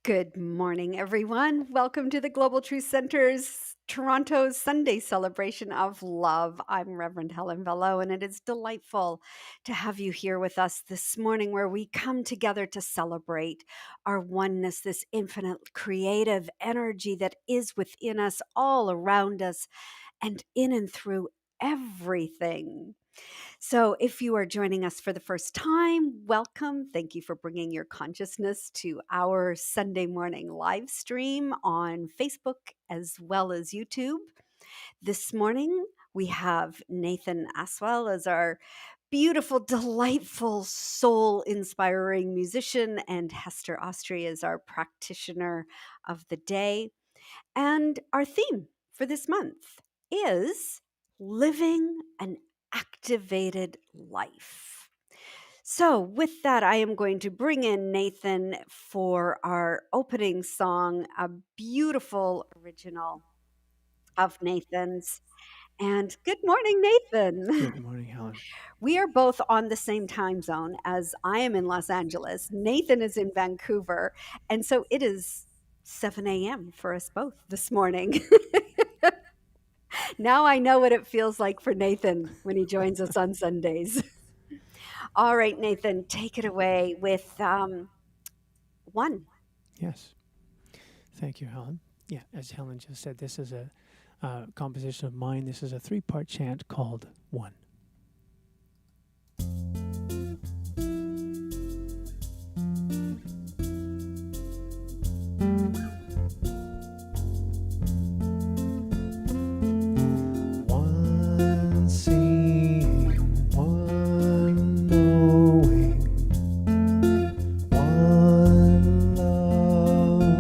Good morning, everyone. Welcome to the Global Truth Center's Toronto's Sunday celebration of love. I'm Reverend Helen Bello, and it is delightful to have you here with us this morning where we come together to celebrate our oneness, this infinite creative energy that is within us, all around us, and in and through everything. So, if you are joining us for the first time, welcome. Thank you for bringing your consciousness to our Sunday morning live stream on Facebook as well as YouTube. This morning, we have Nathan Aswell as our beautiful, delightful, soul inspiring musician, and Hester Austri as our practitioner of the day. And our theme for this month is living an activated life. So, with that, I am going to bring in Nathan for our opening song, a beautiful original of Nathan's. And good morning, Nathan. Good morning, Helen. We are both on the same time zone as I am in Los Angeles. Nathan is in Vancouver. And so it is 7 a.m. for us both this morning. Now I know what it feels like for Nathan when he joins us on Sundays. All right, Nathan, take it away with one. Yes. Thank you, Helen. Yeah, as Helen just said, this is a composition of mine. This is a 3-part chant called One. One seeing, one knowing, one love,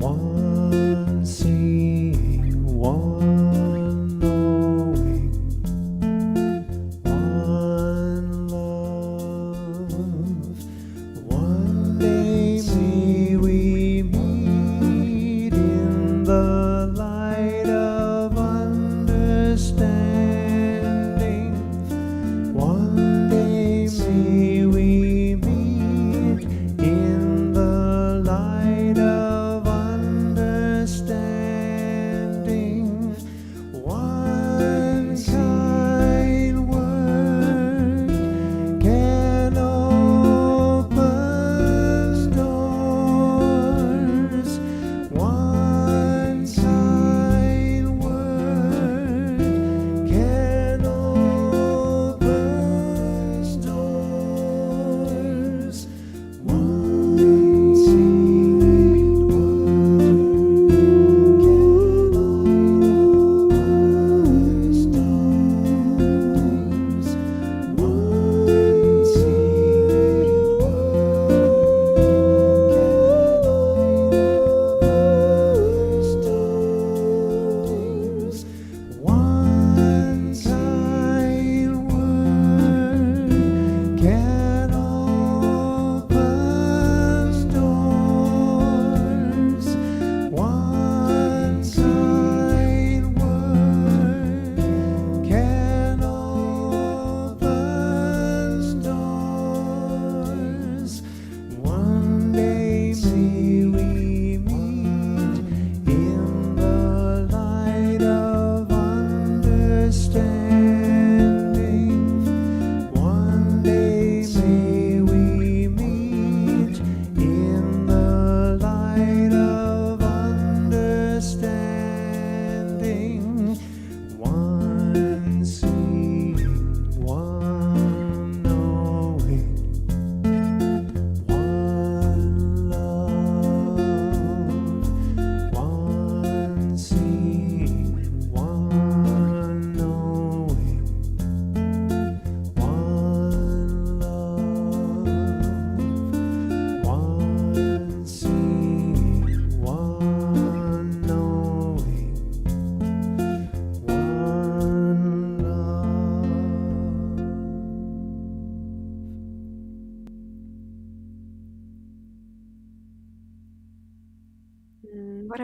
one seeing, one knowing,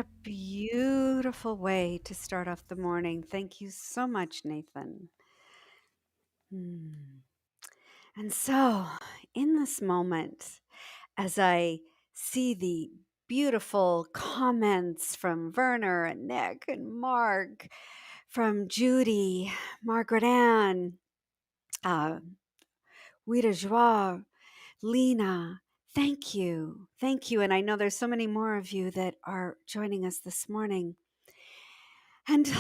a beautiful way to start off the morning. Thank you so much, Nathan. Hmm. And so, in this moment, as I see the beautiful comments from Werner and Nick and Mark, from Judy, Margaret Ann, uh, Rita Joie, Lena, thank you. Thank you. And I know there's so many more of you that are joining us this morning. And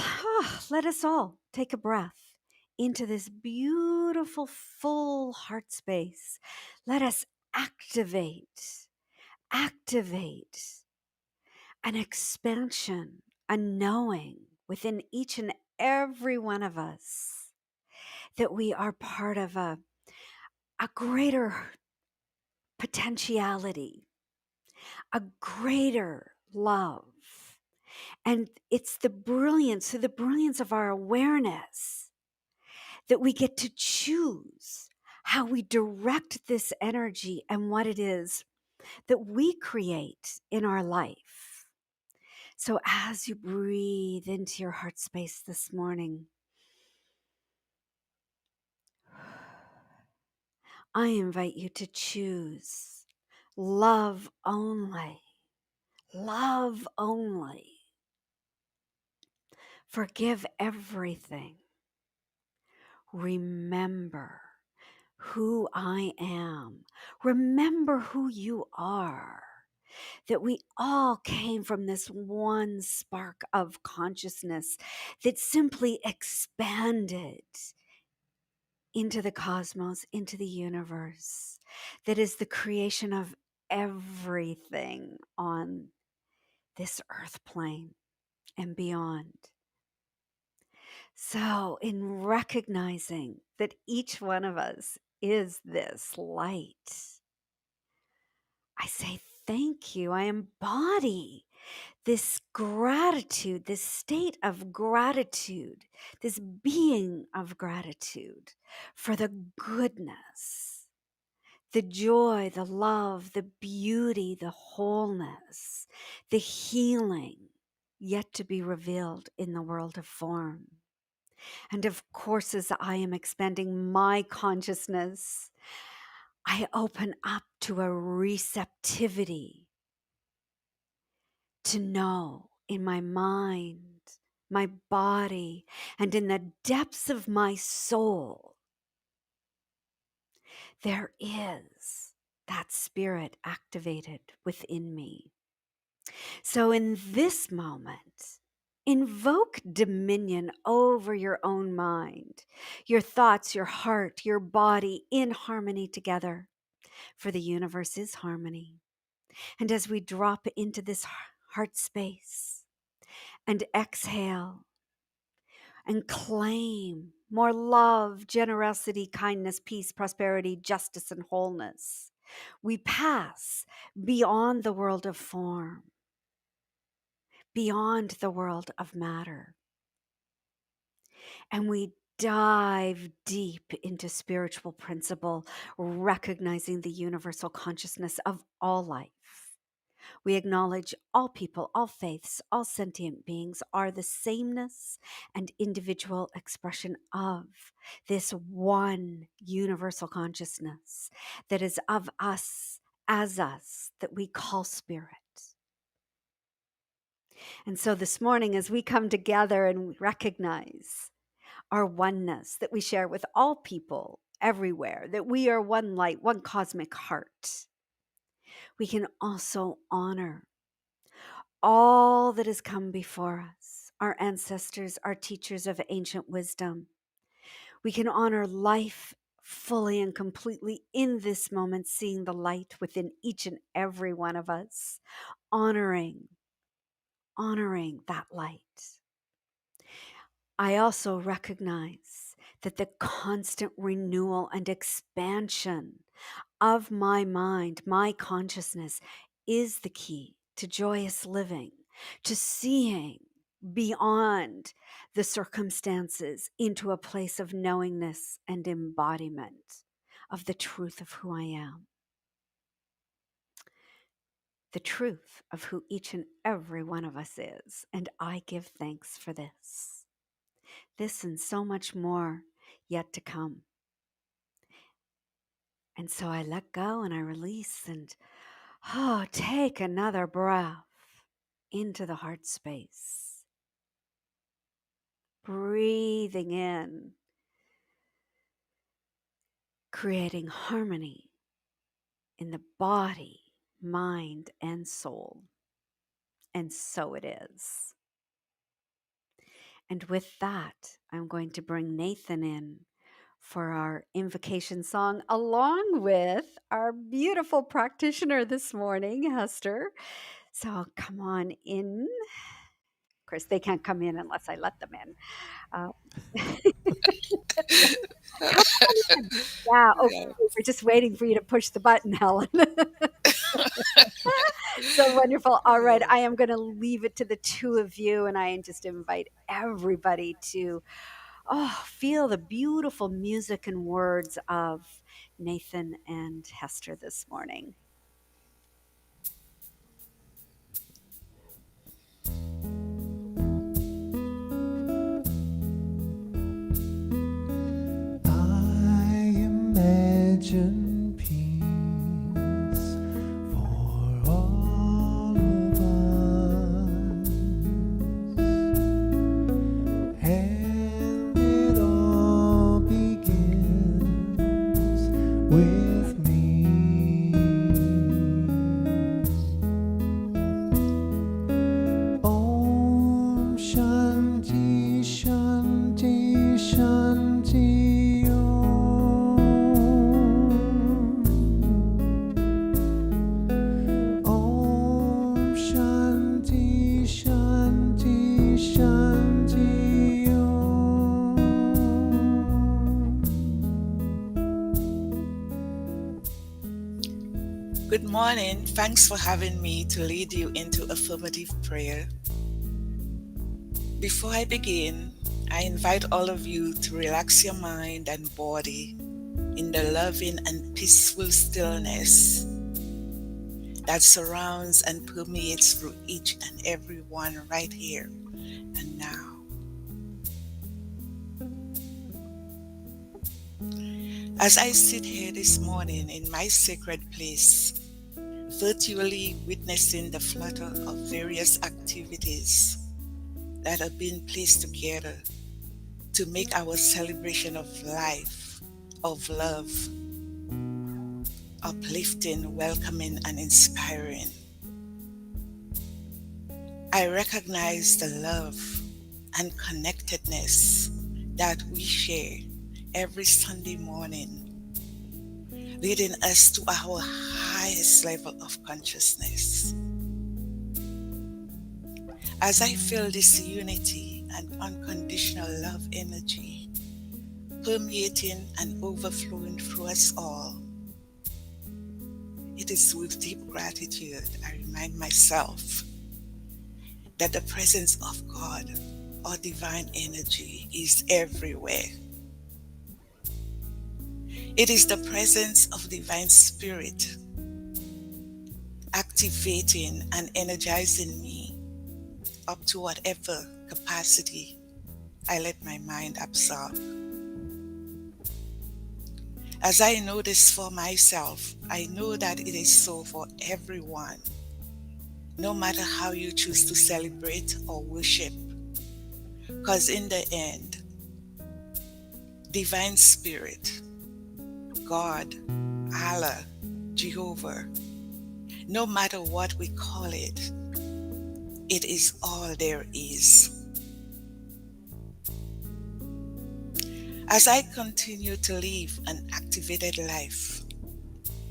let us all take a breath into this beautiful, full heart space. Let us activate an expansion, a knowing within each and every one of us that we are part of a greater potentiality, a greater love. And it's the brilliance, through the brilliance of our awareness, that we get to choose how we direct this energy and what it is that we create in our life. So as you breathe into your heart space this morning, I invite you to choose love only, love only. Forgive everything. Remember who I am. Remember who you are. That we all came from this one spark of consciousness that simply expanded into the cosmos, into the universe, that is the creation of everything on this earth plane and beyond. So, in recognizing that each one of us is this light, I say thank you. I embody this gratitude, this state of gratitude, this being of gratitude for the goodness, the joy, the love, the beauty, the wholeness, the healing yet to be revealed in the world of form. And of course, as I am expanding my consciousness, I open up to a receptivity to know in my mind, my body, and in the depths of my soul, there is that spirit activated within me. So in this moment, invoke dominion over your own mind, your thoughts, your heart, your body in harmony together, for the universe is harmony. And as we drop into this heart space and exhale and claim more love, generosity, kindness, peace, prosperity, justice, and wholeness, we pass beyond the world of form, beyond the world of matter, and we dive deep into spiritual principle, recognizing the universal consciousness of all life. We acknowledge all people, all faiths, all sentient beings are the sameness and individual expression of this one universal consciousness that is of us, as us, that we call spirit. And so this morning, as we come together and we recognize our oneness that we share with all people everywhere, that we are one light, one cosmic heart, we can also honor all that has come before us, our ancestors, our teachers of ancient wisdom. We can honor life fully and completely in this moment, seeing the light within each and every one of us, honoring that light. I also recognize that the constant renewal and expansion of my mind, my consciousness, is the key to joyous living, to seeing beyond the circumstances into a place of knowingness and embodiment of the truth of who I am. the truth of who each and every one of us is. And I give thanks for this. This and so much more yet to come. And so I let go and I release and take another breath into the heart space. Breathing in, creating harmony in the body, mind, and soul. And so it is. And with that, I'm going to bring Nathan in for our invocation song, along with our beautiful practitioner this morning, Hester. So come on in. Of course, they can't come in unless I let them in. Uh, come on in. Yeah, okay. Yeah. We're just waiting for you to push the button, Helen. So wonderful. All right, I am going to leave it to the two of you, and I just invite everybody to feel the beautiful music and words of Nathan and Hester this morning. I imagine peace for all of us, and it all begins with me. Om Shanti Shanti Shanti Om Shanti Shanti Shanti Good morning. Thanks for having me to lead you into affirmative prayer. Before I begin, I invite all of you to relax your mind and body in the loving and peaceful stillness that surrounds and permeates through each and every one right here and now. As I sit here this morning in my sacred place, virtually witnessing the flutter of various activities that are being placed together to make our celebration of life, of love, uplifting, welcoming, and inspiring. I recognize the love and connectedness that we share every Sunday morning, leading us to our highest level of consciousness. As I feel this unity and unconditional love energy permeating and overflowing through us all, it is with deep gratitude I remind myself that the presence of God or divine energy is everywhere. It is the presence of divine spirit activating and energizing me up to whatever capacity I let my mind absorb. As I know this for myself, I know that it is so for everyone, no matter how you choose to celebrate or worship. Because in the end, divine spirit, God, Allah, Jehovah, no matter what we call it, it is all there is. As I continue to live an activated life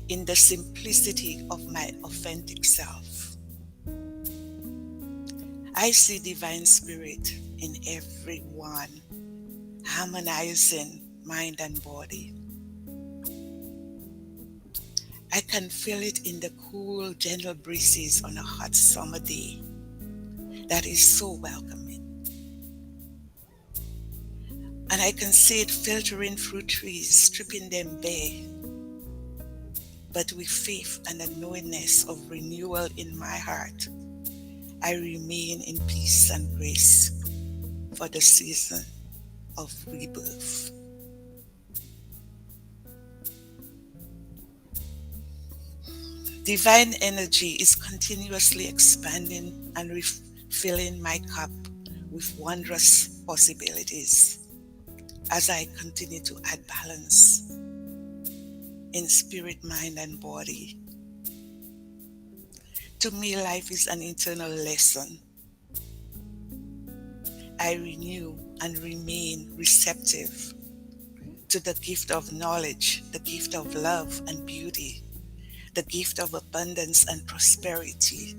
in the simplicity of my authentic self, I see divine spirit in everyone, harmonizing mind and body. I can feel it in the cool, gentle breezes on a hot summer day that is so welcoming. And I can see it filtering through trees, stripping them bare, but with faith and a knowingness of renewal in my heart, I remain in peace and grace for the season of rebirth. Divine energy is continuously expanding and refilling my cup with wondrous possibilities as I continue to add balance in spirit, mind, and body. To me, life is an eternal lesson. I renew and remain receptive to the gift of knowledge, the gift of love and beauty, the gift of abundance and prosperity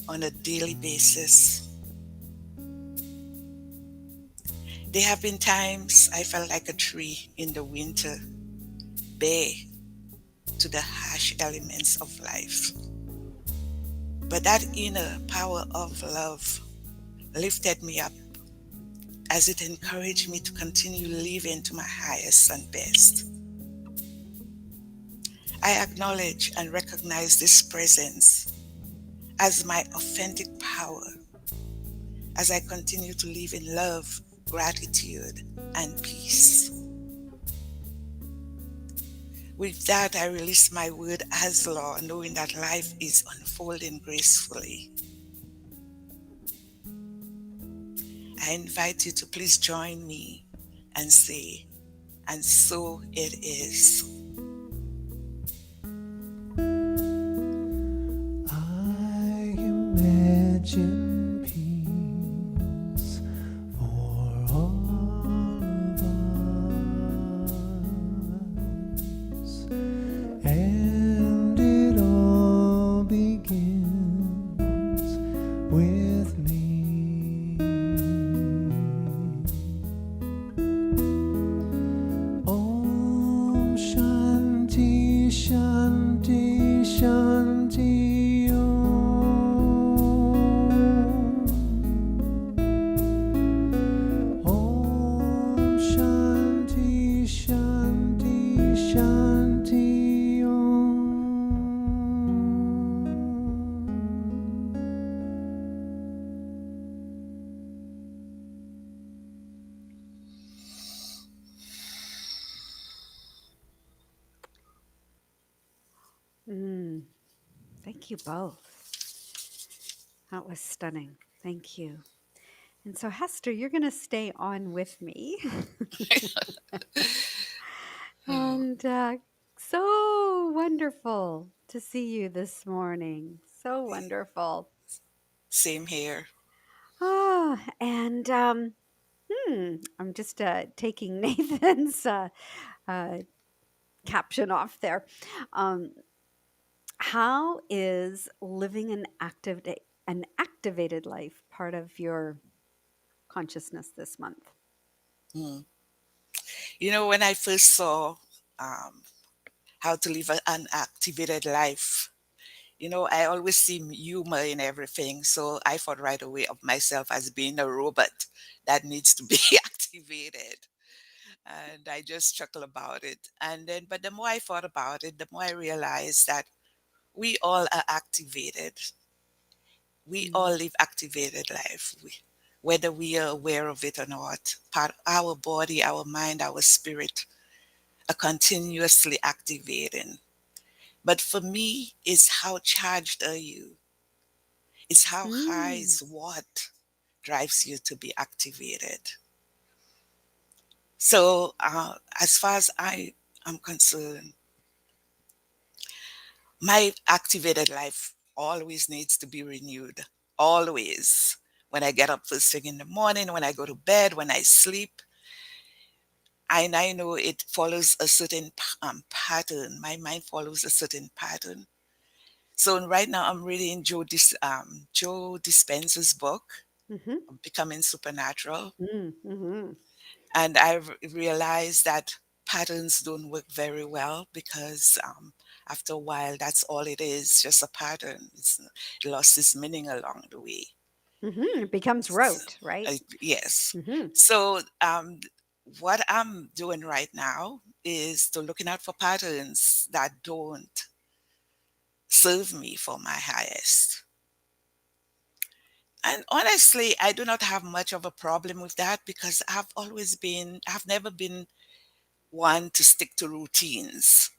on a daily basis. There have been times I felt like a tree in the winter, bare to the harsh elements of life. But that inner power of love lifted me up as it encouraged me to continue living to my highest and best. I acknowledge and recognize this presence as my authentic power as I continue to live in love, gratitude, and peace. With that, I release my word as law, knowing that life is unfolding gracefully. I invite you to please join me and say, and so it is. I imagine peace for all of us, and it all begins with me. Om Shanti Shanti Shanti Om Shanti Shanti Shanti Mm, thank you both. That was stunning. Thank you. And so, Hester, you're going to stay on with me. Oh, And so wonderful to see you this morning. So wonderful. same here. And I'm just taking Nathan's uh, caption off there. Um, how is living an activated life part of your consciousness this month? Mm. When I first saw um, how to live an activated life, I always see humor in everything. So I thought right away of myself as being a robot that needs to be activated. And I just chuckle about it. And then, but the more I thought about it, the more I realized that we all are activated. We Mm. all live activated life, whether we are aware of it or not. Part our body, our mind, our spirit are continuously activating. But for me, it's how charged are you? It's how high Mm. is what drives you to be activated. So, as far as I am concerned, my activated life always needs to be renewed. Always. When I get up first thing in the morning, when I go to bed, when I sleep, and I know it follows a certain pattern. My mind follows a certain pattern. So right now I'm reading Joe Dispenza's book, Mm-hmm. Becoming Supernatural. Mm-hmm. And I've realized that patterns don't work very well because after a while, that's all it is, just a pattern. It lost its meaning along the way. Mm-hmm. It becomes rote, right? Yes. Mm-hmm. So, what I'm doing right now is to looking out for patterns that don't serve me for my highest. And honestly, I do not have much of a problem with that because I've never been one to stick to routines.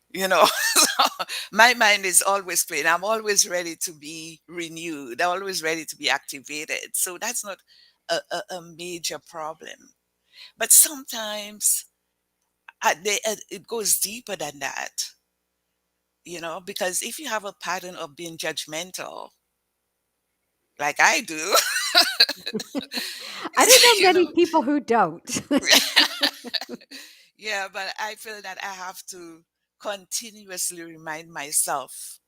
You know, so my mind is always playing. I'm always ready to be renewed, always ready to be activated. So that's not a major problem. But sometimes it goes deeper than that, because if you have a pattern of being judgmental, like I do, I don't know you many know, people who don't. yeah, but I feel that I have to continuously remind myself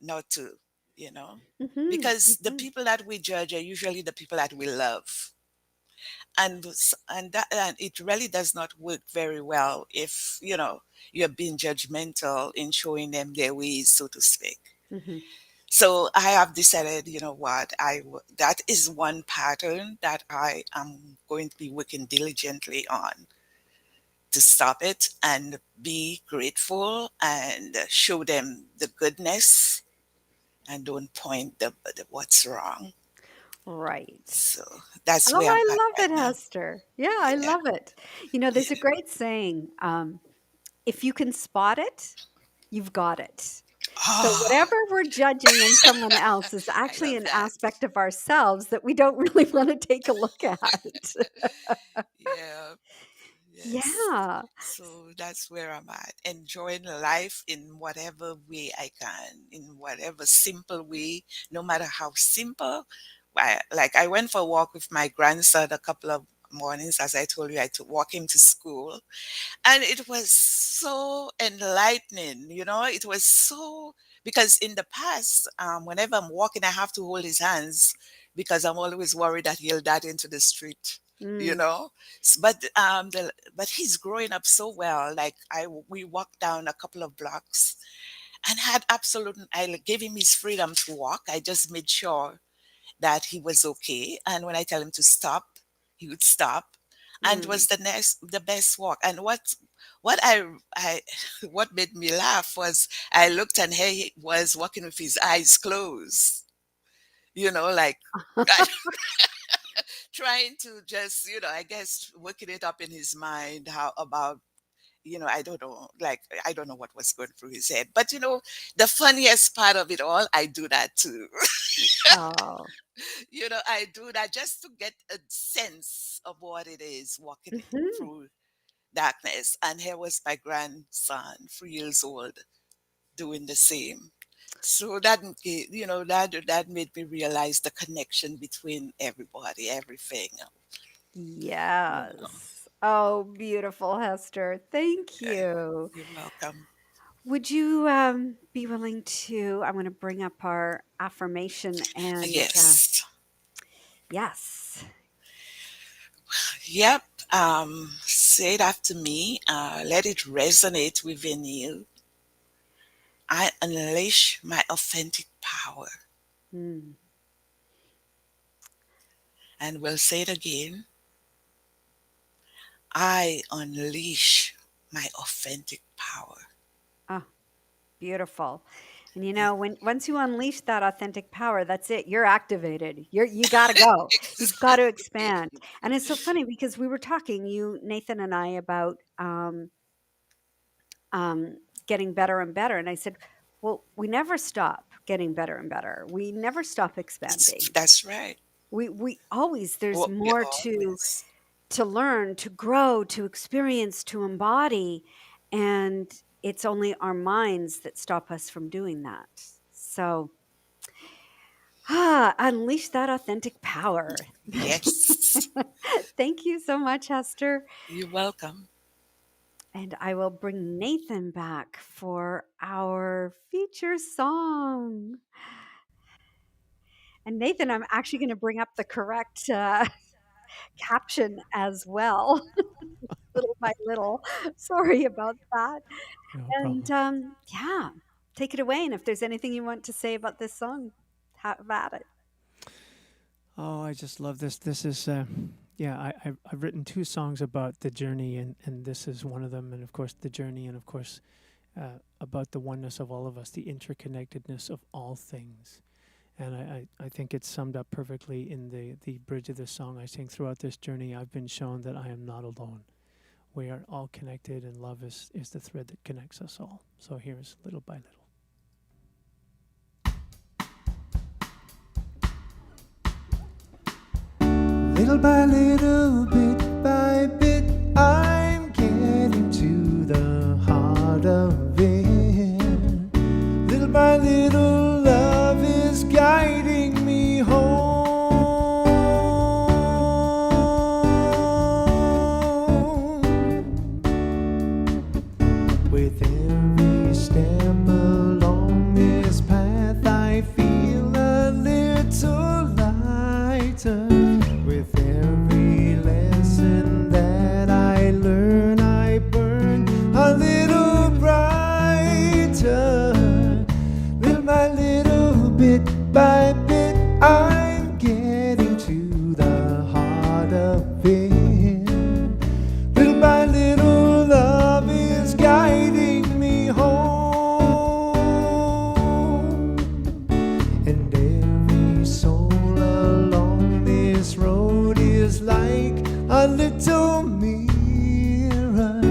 not to, you know, Mhm, because the mhm, people that we judge are usually the people that we love. And it really does not work very well if, you're being judgmental in showing them their ways, so to speak. mhm. So I have decided, you know what, that is one pattern that I am going to be working diligently on to stop it and be grateful and show them the goodness and don't point the what's wrong. Right. So that's Oh, where I'm I at love right it, now. Hester. Yeah, I Yeah. love it. There's a Yeah. great saying, if you can spot it, you've got it. So Oh, whatever we're judging in someone else is I actually love an that. aspect of ourselves that we don't really want to take a look at. Yeah. Yes. Yeah. So that's where I'm at. Enjoying life in whatever way I can, in whatever simple way, no matter how simple. Like I went for a walk with my grandson a couple of mornings, as I told you, I took walk him to school. And it was so enlightening, it was so, because in the past, whenever I'm walking, I have to hold his hands because I'm always worried that he'll dart into the street, you Mm, know. But he's growing up so well. Like we walked down a couple of blocks and had I gave him his freedom to walk. I just made sure that he was okay. And when I tell him to stop, he would stop. And it mm. was the best walk. And what I what made me laugh was I looked and he was walking with his eyes closed, like trying to just, I guess working it up in his mind how about, I don't know, like I don't know what was going through his head. But the funniest part of it all, I do that too. Oh. I do that just to get a sense of what it is walking Mhm. through darkness. And here was my grandson, 3 years old, doing the same. So that made me realize the connection between everybody, everything. You know. Yes. Oh, beautiful, Hester. Thank Okay. you. You're welcome. Would you be willing to? I'm going to bring up our affirmation and Yes. yes. Yep. Say it after me. Let it resonate within you. I unleash my authentic power. Mm. And we'll say it again. I unleash my authentic power. Oh, beautiful. And And when once you unleash that authentic power, that's it. You're activated. You got to go. You've got to exactly. expand. And it's so funny because we were talking, Nathan and I, about getting better and better. And I said, well, we never stop getting better and better. We never stop expanding. That's right. We always there's Well, we more always. to learn, to grow, to experience, to embody, and it's only our minds that stop us from doing that. So, unleash that authentic power. Yes. Thank you so much, Hester. You're welcome. And I will bring Nathan back for our feature song. And Nathan, I'm actually going to bring up the correct caption as well, little by little. Sorry about that. No And problem. yeah, take it away. And if there's anything you want to say about this song, have at it. Oh, I just love this. This is Yeah, I've written two songs about the journey, and this is one of them, and of course the journey, and of course about the oneness of all of us, the interconnectedness of all things. And I think it's summed up perfectly in the bridge of this song. I sing, throughout this journey, I've been shown that I am not alone. We are all connected, and love is the thread that connects us all. So here's little by little. Little by little, bit by bit, I'm getting to the heart of it. Little by little, love is guiding me home. With every step along this path, I feel a little lighter. With every lesson that I learn, I burn a little brighter. Little by little, bit by bit, I'm getting to the heart of it. Little by little, love is guiding me home. And every soul along this road is like a little mirror.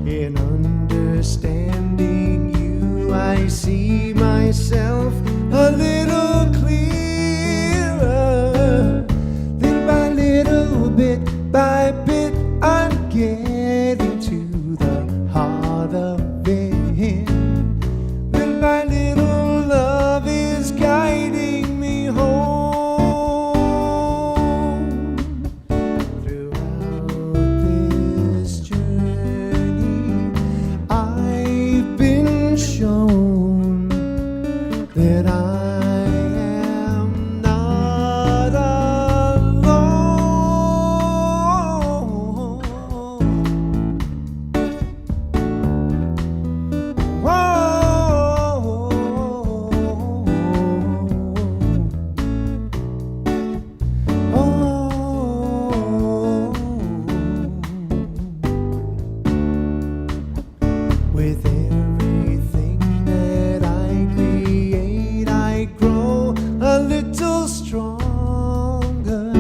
In understanding you, I see myself a little clearer. Little by little, bit by bit, I'm getting to the heart of it. Little by little, love is guiding me home. Throughout this journey, I've been shown that I am not alone. Whoa. With everything that I create, I grow a little stronger.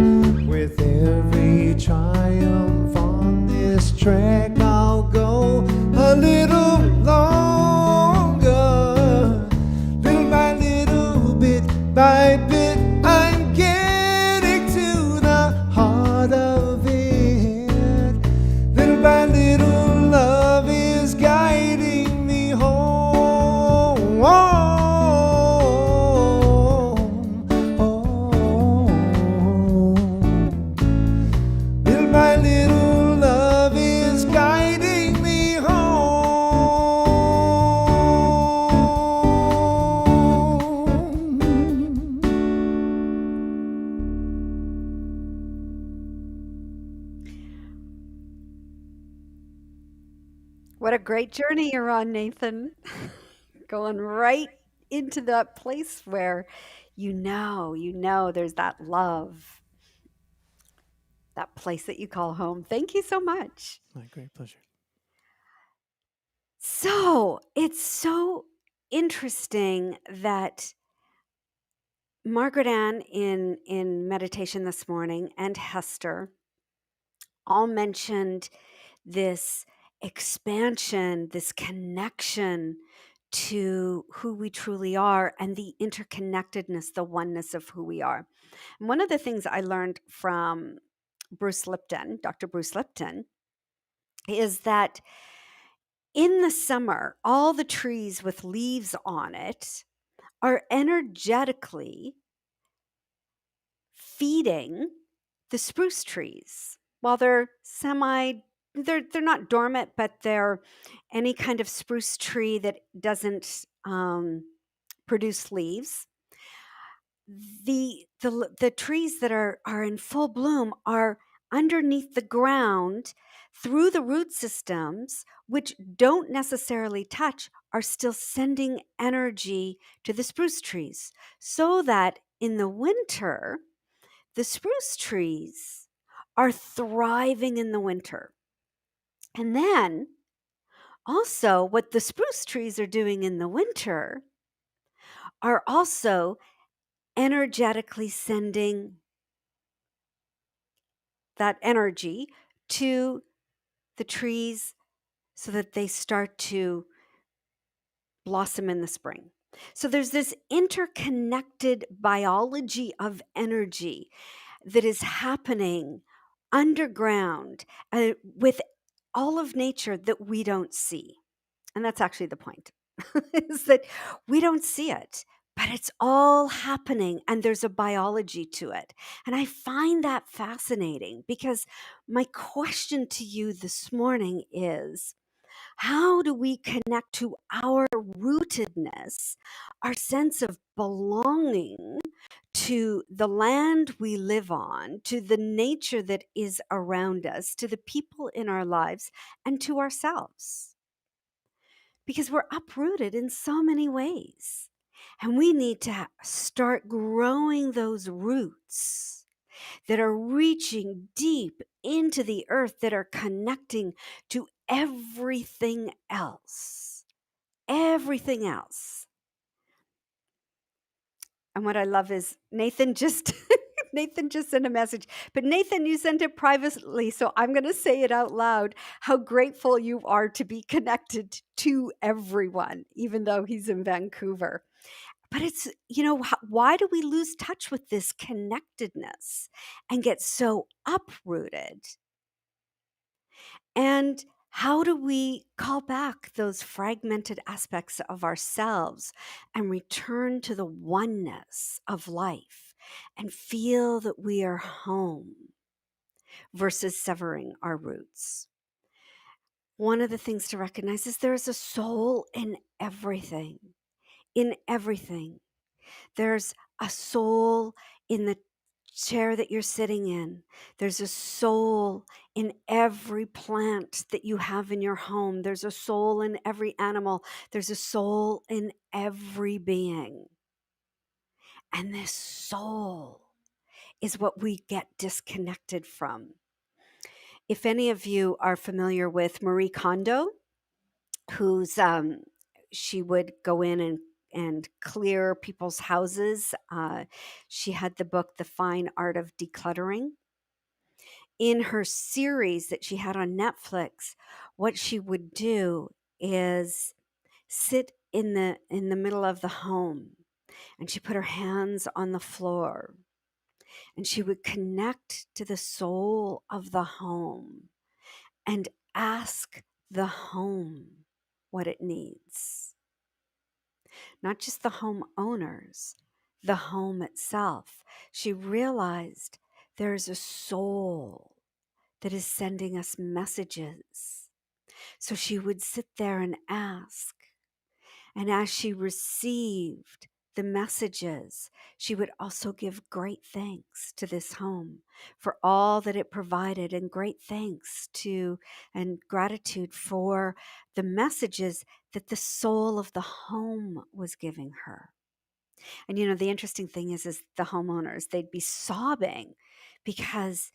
With every triumph on this track, I'll go a little longer. Little by little, bit by bit, I'm getting to the heart of it. Little by little, love is guiding me home. Little by little, love is guiding me home. What a great journey you're on, Nathan. Going right into that place where there's that love, that place that you call home. Thank you so much. My great pleasure. So it's so interesting that Margaret Ann in meditation this morning and Hester all mentioned this expansion, this connection to who we truly are and the interconnectedness, the oneness of who we are. And one of the things I learned from Bruce Lipton, Dr. Bruce Lipton, is that in the summer, all the trees with leaves on it are energetically feeding the spruce trees while they're not dormant, but they're any kind of spruce tree that doesn't produce leaves. The trees that are in full bloom are underneath the ground through the root systems, which don't necessarily touch, are still sending energy to the spruce trees, so that in the winter the spruce trees are thriving in the winter. And then also what the spruce trees are doing in the winter are also energetically sending that energy to the trees so that they start to blossom in the spring. So there's this interconnected biology of energy that is happening underground with all of nature that we don't see. And that's actually the point, is that we don't see it, but it's all happening and there's a biology to it. And I find that fascinating because my question to you this morning is, how do we connect to our rootedness, our sense of belonging to the land we live on, to the nature that is around us, to the people in our lives, and to ourselves? Because we're uprooted in so many ways. And we need to start growing those roots that are reaching deep into the earth, that are connecting to everything else. Everything else. And what I love is Nathan just Nathan just sent a message. But Nathan, you sent it privately, so I'm going to say it out loud. How grateful you are to be connected to everyone, even though he's in Vancouver. But it's, why do we lose touch with this connectedness and get so uprooted? And how do we call back those fragmented aspects of ourselves and return to the oneness of life and feel that we are home versus severing our roots? One of the things to recognize is there is a soul in everything. In everything. There's a soul in the chair that you're sitting in. There's a soul in every plant that you have in your home. There's a soul in every animal. There's a soul in every being. And this soul is what we get disconnected from. If any of you are familiar with Marie Kondo, who's she would go in and clear people's houses. She had the book, The Fine Art of Decluttering. In her series that she had on Netflix, what she would do is sit in the middle of the home, and she put her hands on the floor, and she would connect to the soul of the home and ask the home what it needs. Not just the homeowners, the home itself. She realized there's a soul that is sending us messages. So she would sit there and ask. And as she received the messages, she would also give great thanks to this home for all that it provided, and great thanks to and gratitude for the messages that the soul of the home was giving her. And the interesting thing is the homeowners, they'd be sobbing because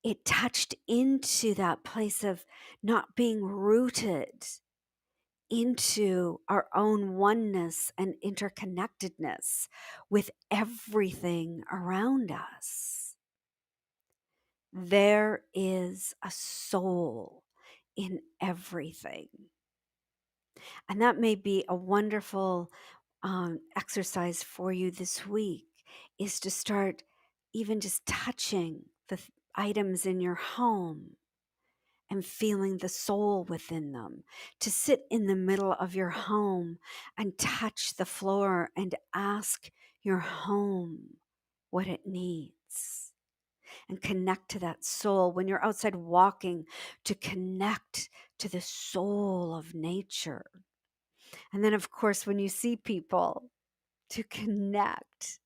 it touched into that place of not being rooted into our own oneness and interconnectedness with everything around us. There is a soul in everything. And that may be a wonderful exercise for you this week, is to start even just touching the items in your home and feeling the soul within them, to sit in the middle of your home and touch the floor and ask your home what it needs, and connect to that soul. When you're outside walking, to connect to the soul of nature. And then, of course, when you see people, to connect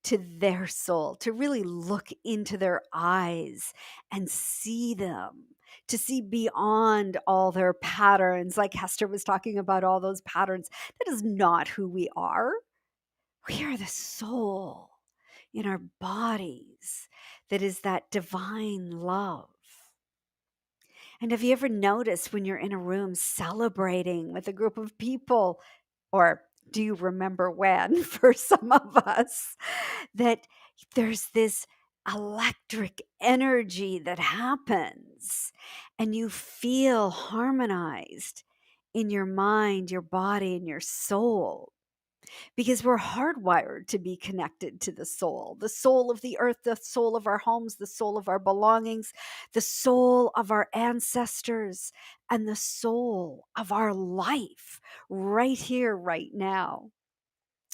to their soul, to really look into their eyes and see them, to see beyond all their patterns. Like Hester was talking about, all those patterns. That is not who we are. We are the soul in our bodies that is that divine love. And have you ever noticed when you're in a room celebrating with a group of people, or do you remember when, for some of us, that there's this electric energy that happens and you feel harmonized in your mind, your body, and your soul? Because we're hardwired to be connected to the soul of the earth, the soul of our homes, the soul of our belongings, the soul of our ancestors, and the soul of our life right here, right now.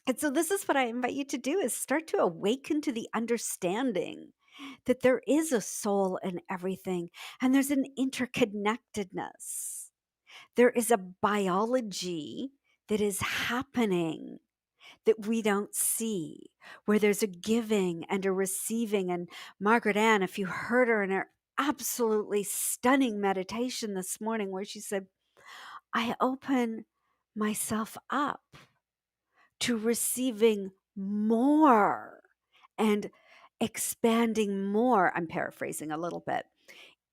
And so this is what I invite you to do, is start to awaken to the understanding that there is a soul in everything and there's an interconnectedness. There is a biology that is happening that we don't see, where there's a giving and a receiving. And Margaret Ann, if you heard her in her absolutely stunning meditation this morning, where she said, I open myself up to receiving more and expanding more, I'm paraphrasing a little bit,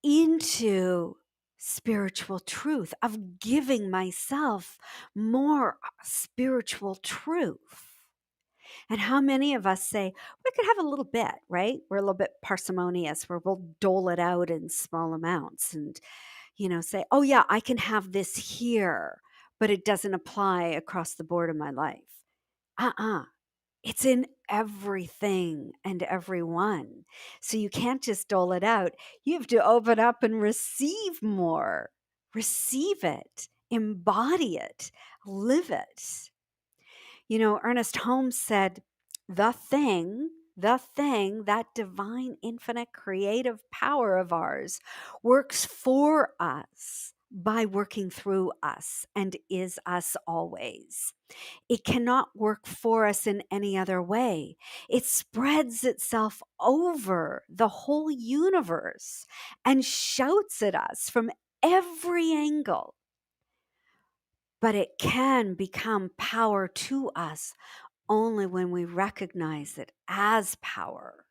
into spiritual truth, of giving myself more spiritual truth. And how many of us say, we could have a little bit, right? We're a little bit parsimonious, where we'll dole it out in small amounts and, say, oh, yeah, I can have this here, but it doesn't apply across the board in my life. It's in everything and everyone. So you can't just dole it out. You have to open up and receive more. Receive it, embody it, live it. Ernest Holmes said, the thing, that divine, infinite, creative power of ours works for us by working through us and is us always. It cannot work for us in any other way. It spreads itself over the whole universe and shouts at us from every angle. But it can become power to us only when we recognize it as power.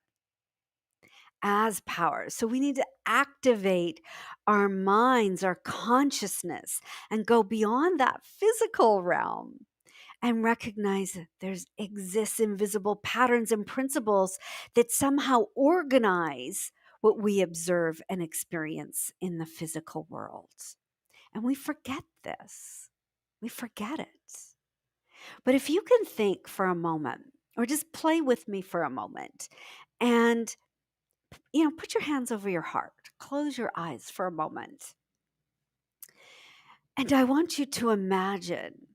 As power. So we need to activate our minds, our consciousness, and go beyond that physical realm and recognize that there's exists invisible patterns and principles that somehow organize what we observe and experience in the physical world. And we forget this. We forget it. But if you can think for a moment, or just play with me for a moment, and put your hands over your heart, close your eyes for a moment. And I want you to imagine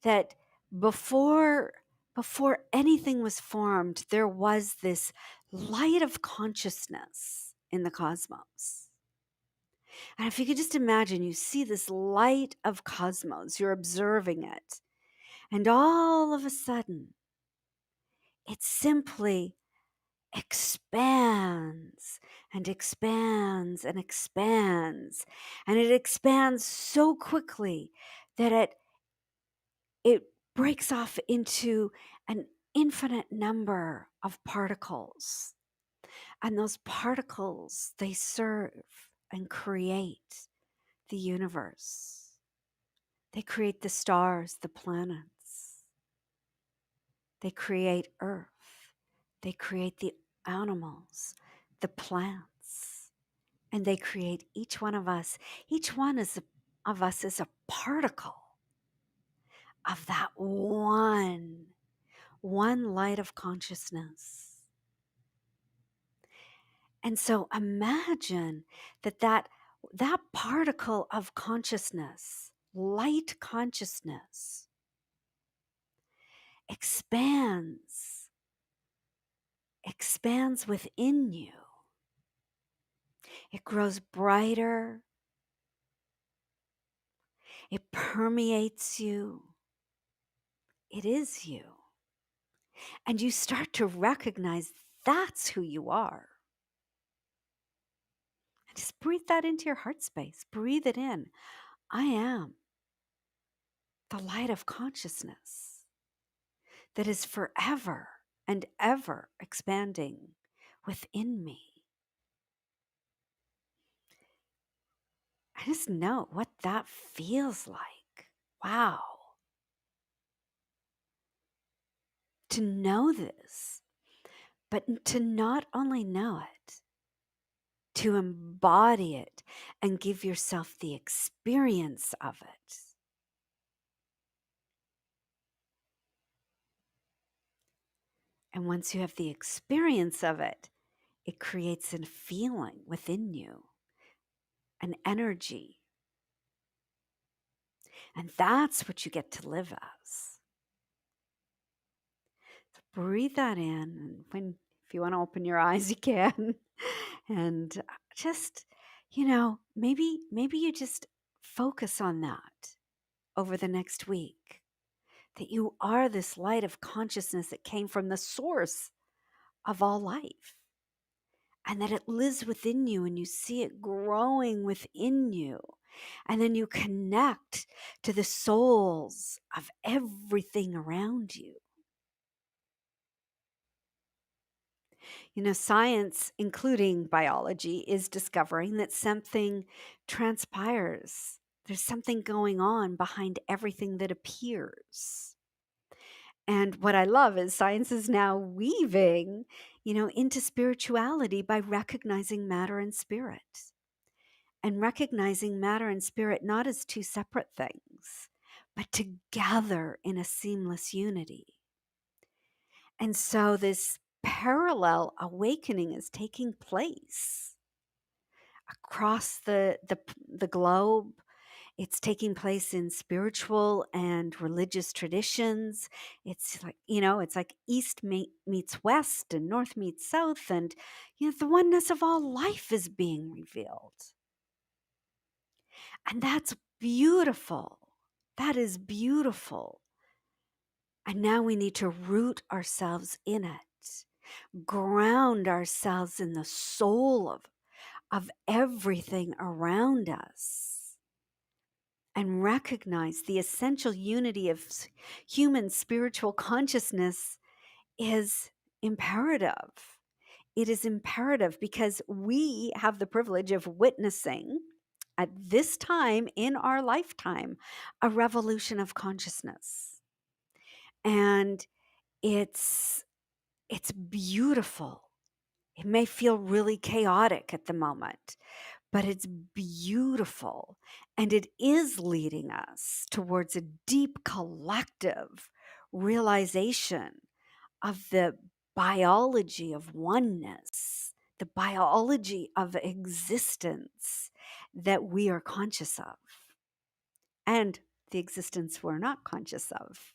that before anything was formed, there was this light of consciousness in the cosmos. And if you could just imagine, you see this light of cosmos, you're observing it, and all of a sudden, it simply expands and expands and expands. And it expands so quickly that it breaks off into an infinite number of particles. And those particles, they serve and create the universe. They create the stars, the planets. They create Earth. They create the animals, the plants, and they create each one of us. Each one of us is a particle of that one light of consciousness. And so imagine that particle of consciousness, light consciousness, expands within you. It grows brighter. It permeates you. It is you. And you start to recognize that's who you are. And just breathe that into your heart space. Breathe it in. I am the light of consciousness that is forever and ever expanding within me. I just know what that feels like. Wow. To know this, but to not only know it, to embody it and give yourself the experience of it. And once you have the experience of it, it creates a feeling within you, an energy. And that's what you get to live as. So breathe that in. And if you want to open your eyes, you can. And just, maybe you just focus on that over the next week. That you are this light of consciousness that came from the source of all life. And that it lives within you and you see it growing within you. And then you connect to the souls of everything around you. Science, including biology, is discovering that something transpires. There's something going on behind everything that appears. And what I love is science is now weaving, into spirituality by recognizing matter and spirit. And recognizing matter and spirit not as two separate things, but together in a seamless unity. And so this parallel awakening is taking place across the globe. It's taking place in spiritual and religious traditions. It's like, it's like East meets West and North meets South. And, the oneness of all life is being revealed. And that's beautiful. That is beautiful. And now we need to root ourselves in it, ground ourselves in the soul of everything around us, and recognize the essential unity of human spiritual consciousness is imperative. It is imperative because we have the privilege of witnessing at this time in our lifetime a revolution of consciousness. And it's beautiful. It may feel really chaotic at the moment, but it's beautiful. And it is leading us towards a deep collective realization of the biology of oneness, the biology of existence that we are conscious of, and the existence we're not conscious of.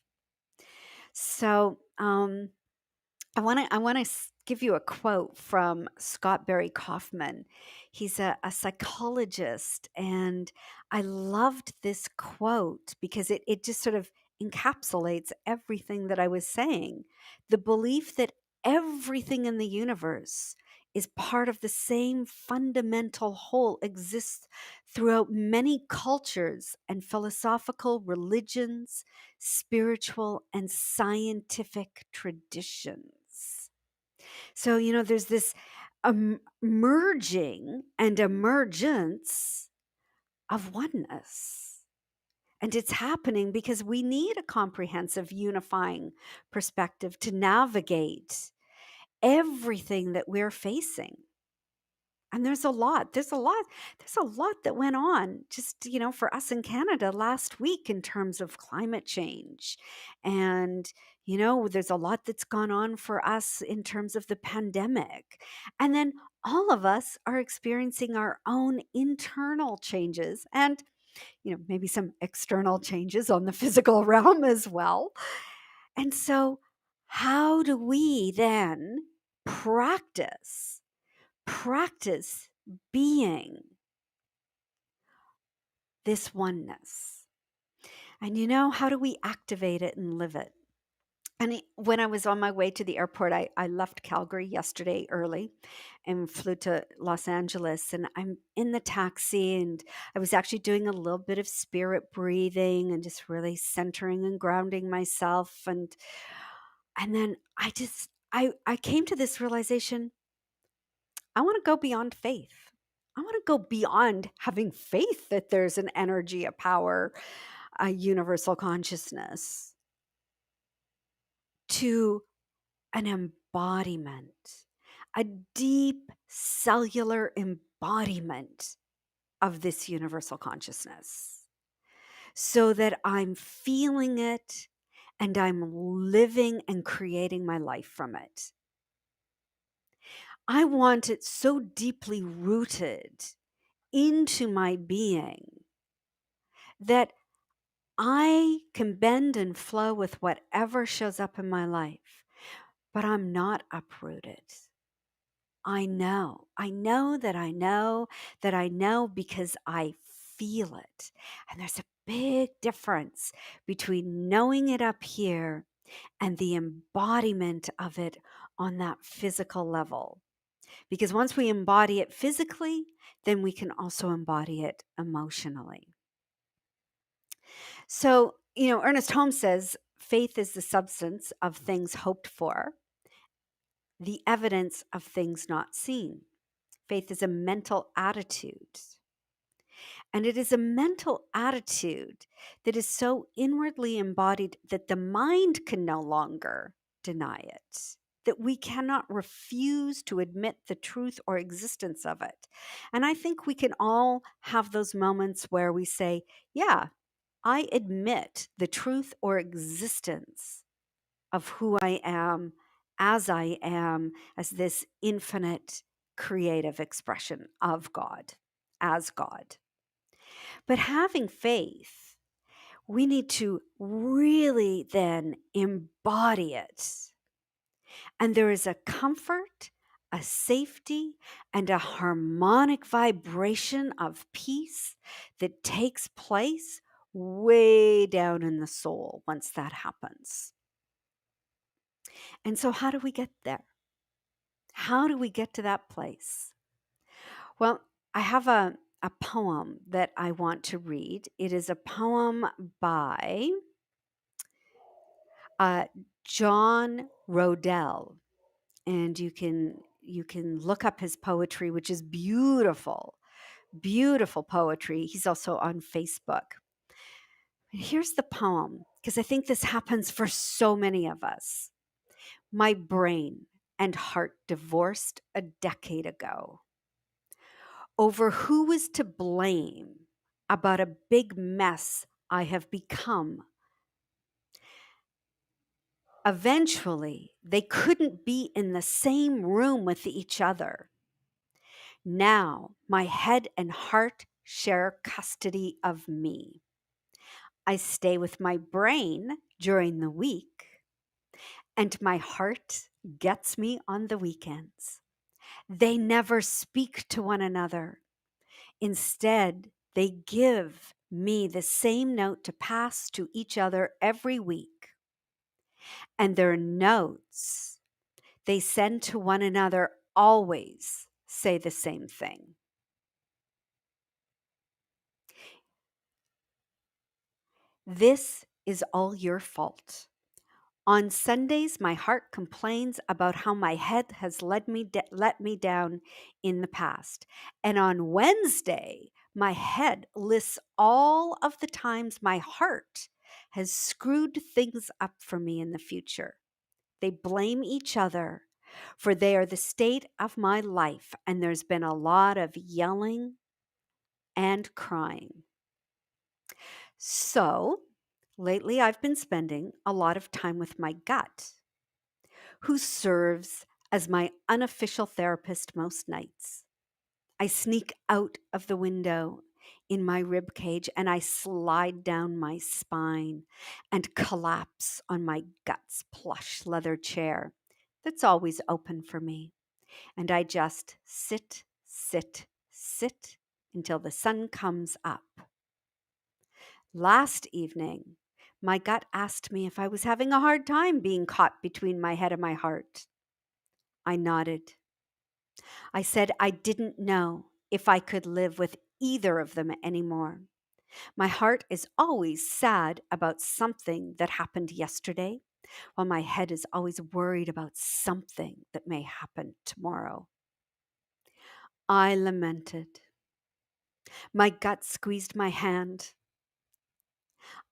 So, I want to give you a quote from Scott Barry Kaufman. He's a psychologist, and I loved this quote because it just sort of encapsulates everything that I was saying. The belief that everything in the universe is part of the same fundamental whole exists throughout many cultures and philosophical religions, spiritual and scientific traditions. So, there's this merging and emergence of oneness. And it's happening because we need a comprehensive, unifying perspective to navigate everything that we're facing. And there's a lot that went on just, for us in Canada last week in terms of climate change. And, there's a lot that's gone on for us in terms of the pandemic. And then all of us are experiencing our own internal changes and, maybe some external changes on the physical realm as well. And so how do we then practice being this oneness? And how do we activate it and live it? And when I was on my way to the airport, I left Calgary yesterday early and flew to Los Angeles. And I'm in the taxi, and I was actually doing a little bit of spirit breathing and just really centering and grounding myself. And then I came to this realization: I want to go beyond faith. I want to go beyond having faith that there's an energy, a power, a universal consciousness to an embodiment, a deep cellular embodiment of this universal consciousness, so that I'm feeling it and I'm living and creating my life from it. I want it so deeply rooted into my being that I can bend and flow with whatever shows up in my life, but I'm not uprooted. I know that I know that I know because I feel it. And there's a big difference between knowing it up here and the embodiment of it on that physical level. Because once we embody it physically, then we can also embody it emotionally. So, Ernest Holmes says faith is the substance of things hoped for, the evidence of things not seen. Faith is a mental attitude. And it is a mental attitude that is so inwardly embodied that the mind can no longer deny it, that we cannot refuse to admit the truth or existence of it. And I think we can all have those moments where we say, yeah, I admit the truth or existence of who I am, as this infinite creative expression of God, as God. But having faith, we need to really then embody it. And there is a comfort, a safety, and a harmonic vibration of peace that takes place way down in the soul once that happens. And so, how do we get there? How do we get to that place? Well, I have a poem that I want to read. It is a poem by uh, John Rodell, and you can look up his poetry, which is beautiful, beautiful poetry. He's also on Facebook. Here's the poem, because I think this happens for so many of us. My brain and heart divorced a decade ago over who is to blame about a big mess I have become. Eventually, they couldn't be in the same room with each other. Now, my head and heart share custody of me. I stay with my brain during the week, and my heart gets me on the weekends. They never speak to one another. Instead, they give me the same note to pass to each other every week. And their notes they send to one another always say the same thing. This is all your fault. On Sundays, my heart complains about how my head has let me down in the past. And on Wednesday, my head lists all of the times my heart has screwed things up for me in the future. They blame each other, for they are the state of my life, and there's been a lot of yelling and crying. So, lately I've been spending a lot of time with my gut, who serves as my unofficial therapist most nights. I sneak out of the window in my rib cage and I slide down my spine and collapse on my gut's plush leather chair that's always open for me. And I just sit, sit, sit until the sun comes up. Last evening, my gut asked me if I was having a hard time being caught between my head and my heart. I nodded. I said I didn't know if I could live with either of them anymore. My heart is always sad about something that happened yesterday, while my head is always worried about something that may happen tomorrow. I lamented. My gut squeezed my hand.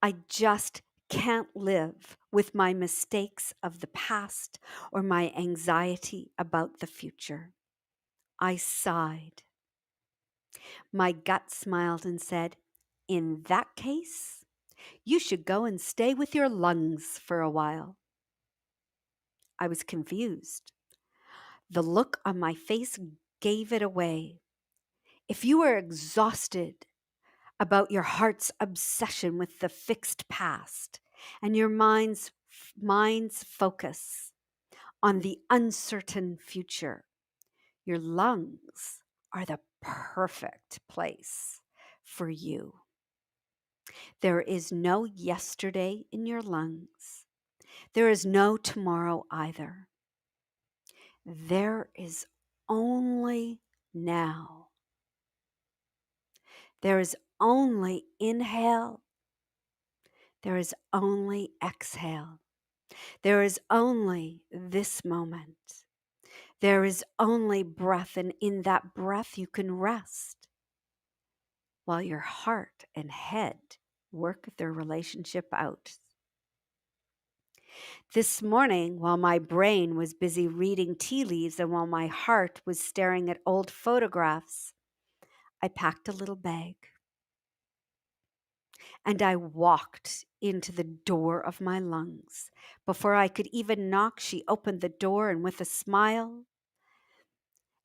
I just can't live with my mistakes of the past or my anxiety about the future. I sighed. My gut smiled and said, "In that case, you should go and stay with your lungs for a while." I was confused. The look on my face gave it away. If you are exhausted about your heart's obsession with the fixed past and your mind's focus on the uncertain future, your lungs are the perfect place for you. There is no yesterday in your lungs. There is no tomorrow either. There is only now. There is only inhale. There is only exhale. There is only this moment. There is only breath, and in that breath you can rest while your heart and head work their relationship out. This morning, while my brain was busy reading tea leaves and while my heart was staring at old photographs, I packed a little bag and I walked into the door of my lungs. Before I could even knock, she opened the door and with a smile,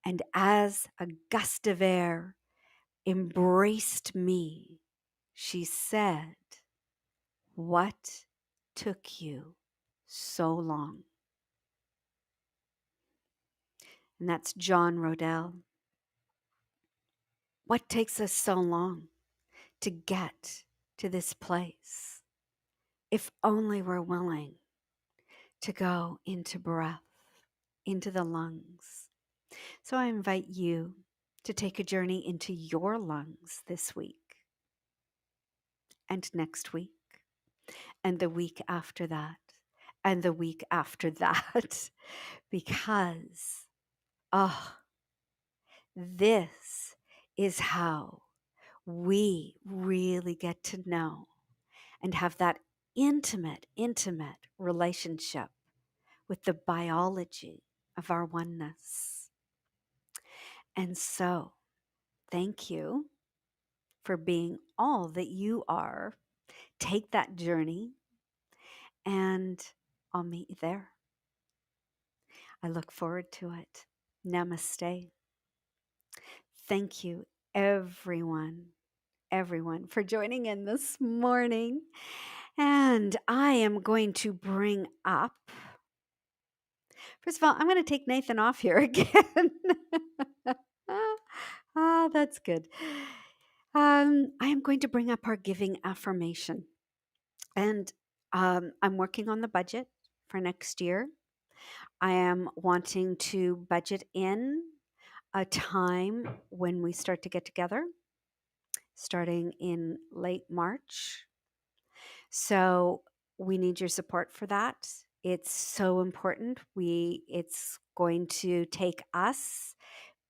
and as a gust of air embraced me, she said, "What took you so long?" And that's John Rodell. What takes us so long to get to this place? If only we're willing to go into breath, into the lungs. So I invite you to take a journey into your lungs this week and next week and the week after that and the week after that because, oh, this is how we really get to know and have that intimate relationship with the biology of our oneness. And so, thank you for being all that you are. Take that journey, and I'll meet you there. I look forward to it. Namaste. Thank you, everyone, for joining in this morning. And I am going to bring up, first of all, I'm going to take Nathan off here again. That's good. I am going to bring up our giving affirmation. And I'm working on the budget for next year. I am wanting to budget in a time when we start to get together, starting in late March. So we need your support for that. It's so important. It's going to take us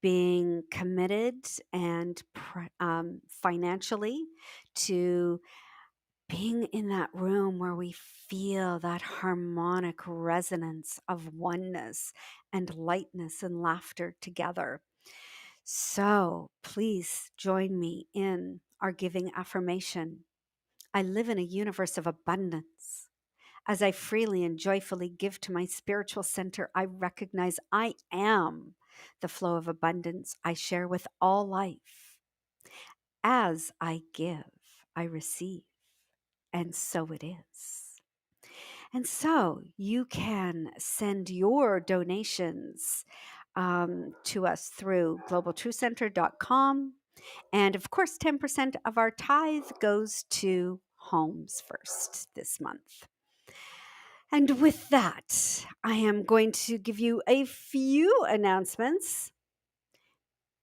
being committed and financially to being in that room where we feel that harmonic resonance of oneness and lightness and laughter together. So please join me in our giving affirmation. I live in a universe of abundance. As I freely and joyfully give to my spiritual center, I recognize I am the flow of abundance I share with all life. As I give, I receive, and so it is. And so you can send your donations to us through globaltruthcenter.com. And of course, 10% of our tithe goes to Homes First this month. And with that, I am going to give you a few announcements.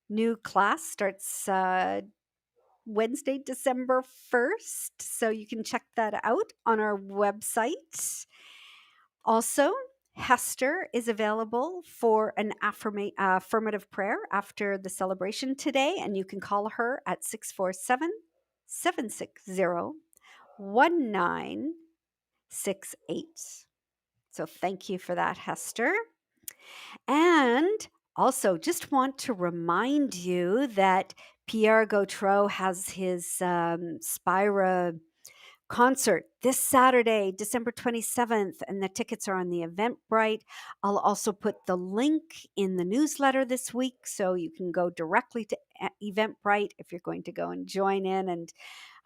New class starts Wednesday, December 1st. So you can check that out on our website. Also, Hester is available for an affirmative prayer after the celebration today, and you can call her at 647 760 1968. So thank you for that, Hester. And also, just want to remind you that Pierre Gautreau has his Spira concert this Saturday, December 27th, and the tickets are on the Eventbrite. I'll also put the link in the newsletter this week, so you can go directly to Eventbrite if you're going to go and join in. And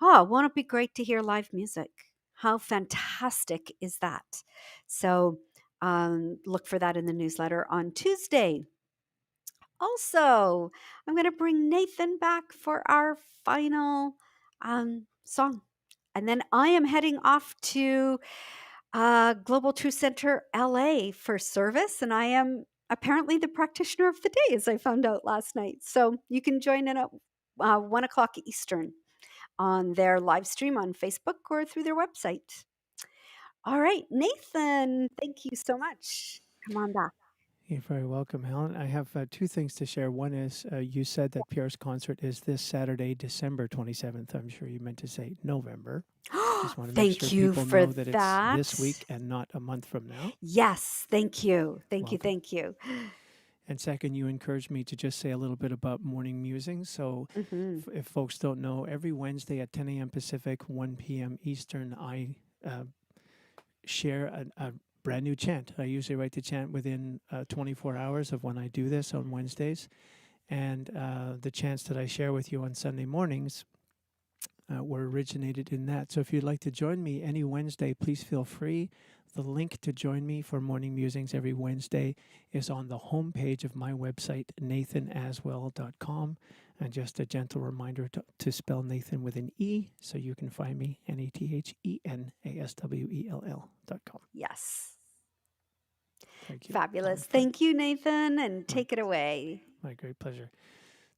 won't it be great to hear live music? How fantastic is that? So look for that in the newsletter on Tuesday. Also, I'm going to bring Nathan back for our final song. And then I am heading off to Global Truth Center LA for service. And I am apparently the practitioner of the day, as I found out last night. So you can join in at 1 o'clock Eastern on their live stream on Facebook or through their website. All right, Nathan, thank you so much. Come on back. You're very welcome, Helen. I have two things to share. One is you said that Pierre's concert is this Saturday, December 27th. I'm sure you meant to say November. Just want to make Thank sure you people for know that that. it's this week and not a month from now. Yes, thank you. Thank you. Welcome. Thank you. And second, you encouraged me to just say a little bit about morning musings. So if folks don't know, every Wednesday at 10 a.m. Pacific, 1 p.m. Eastern, I share a brand new chant. I usually write the chant within 24 hours of when I do this on Wednesdays. And the chants that I share with you on Sunday mornings were originated in that. So if you'd like to join me any Wednesday, please feel free. The link to join me for Morning Musings every Wednesday is on the homepage of my website, nathanaswell.com. And just a gentle reminder to spell Nathan with an E, so you can find me, NATHENASWELL.com. Yes. Thank you. Fabulous. Thank you, Nathan, and take it away. My great pleasure.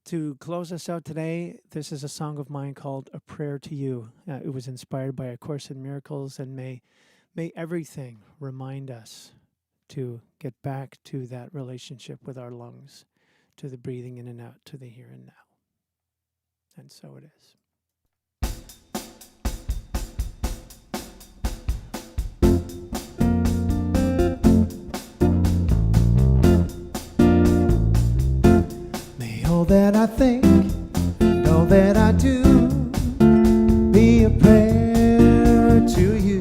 To close us out today, this is a song of mine called A Prayer to You. It was inspired by A Course in Miracles, and may everything remind us to get back to that relationship with our lungs, to the breathing in and out, to the here and now. And so it is. May all that I think and all that I do be a prayer to you.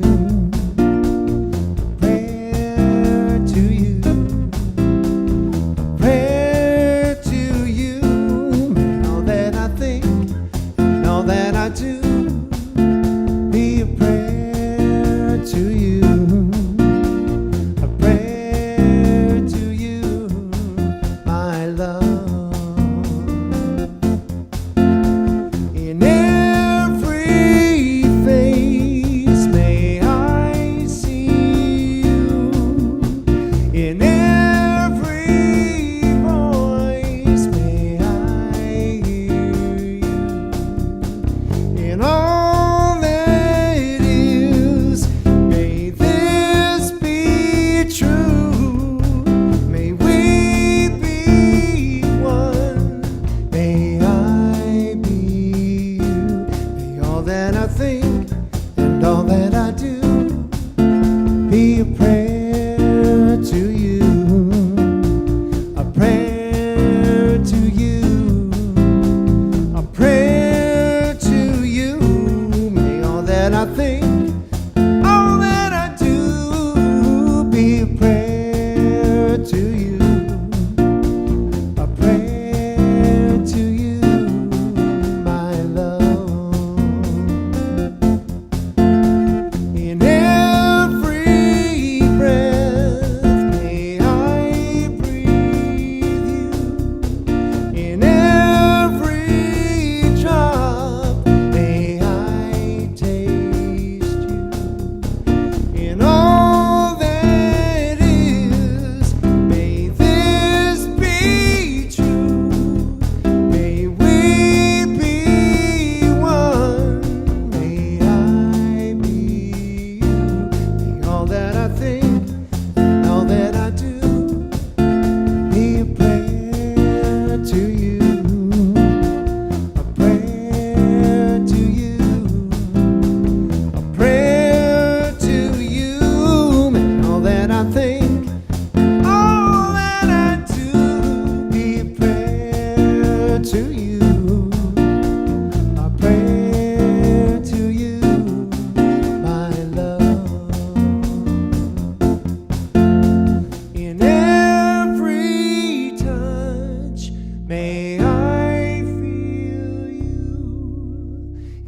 In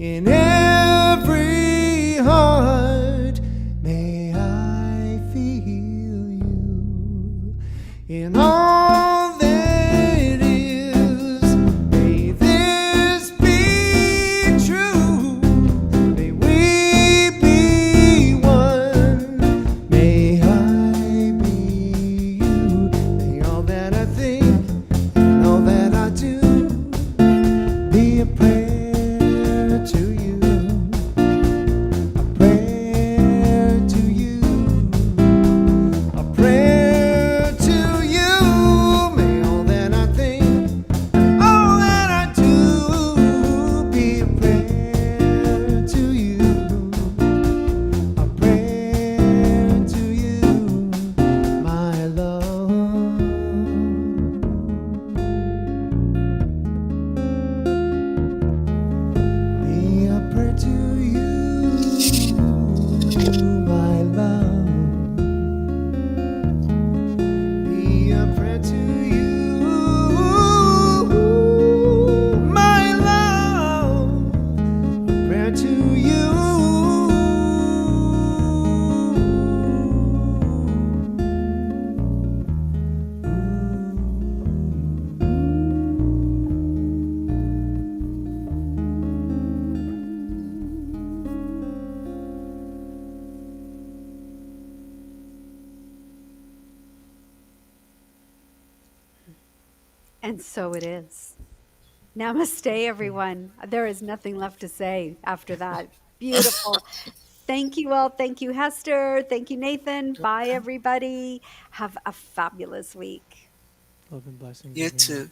In every heart, may I feel you. In all that is, may this be true. May we be one. May I be you. May all that I think and all that I do be a prayer to you. A prayer to you. A prayer to you. May all that I think, all that I do be a prayer to you. A prayer to you, my love. Be a prayer to you, my love. Be a prayer to you, my love. A prayer to you. And so it is. Namaste, everyone. There is nothing left to say after that. Beautiful. Thank you all. Thank you, Hester. Thank you, Nathan. Bye, everybody. Have a fabulous week. Love and blessings, You everyone. too.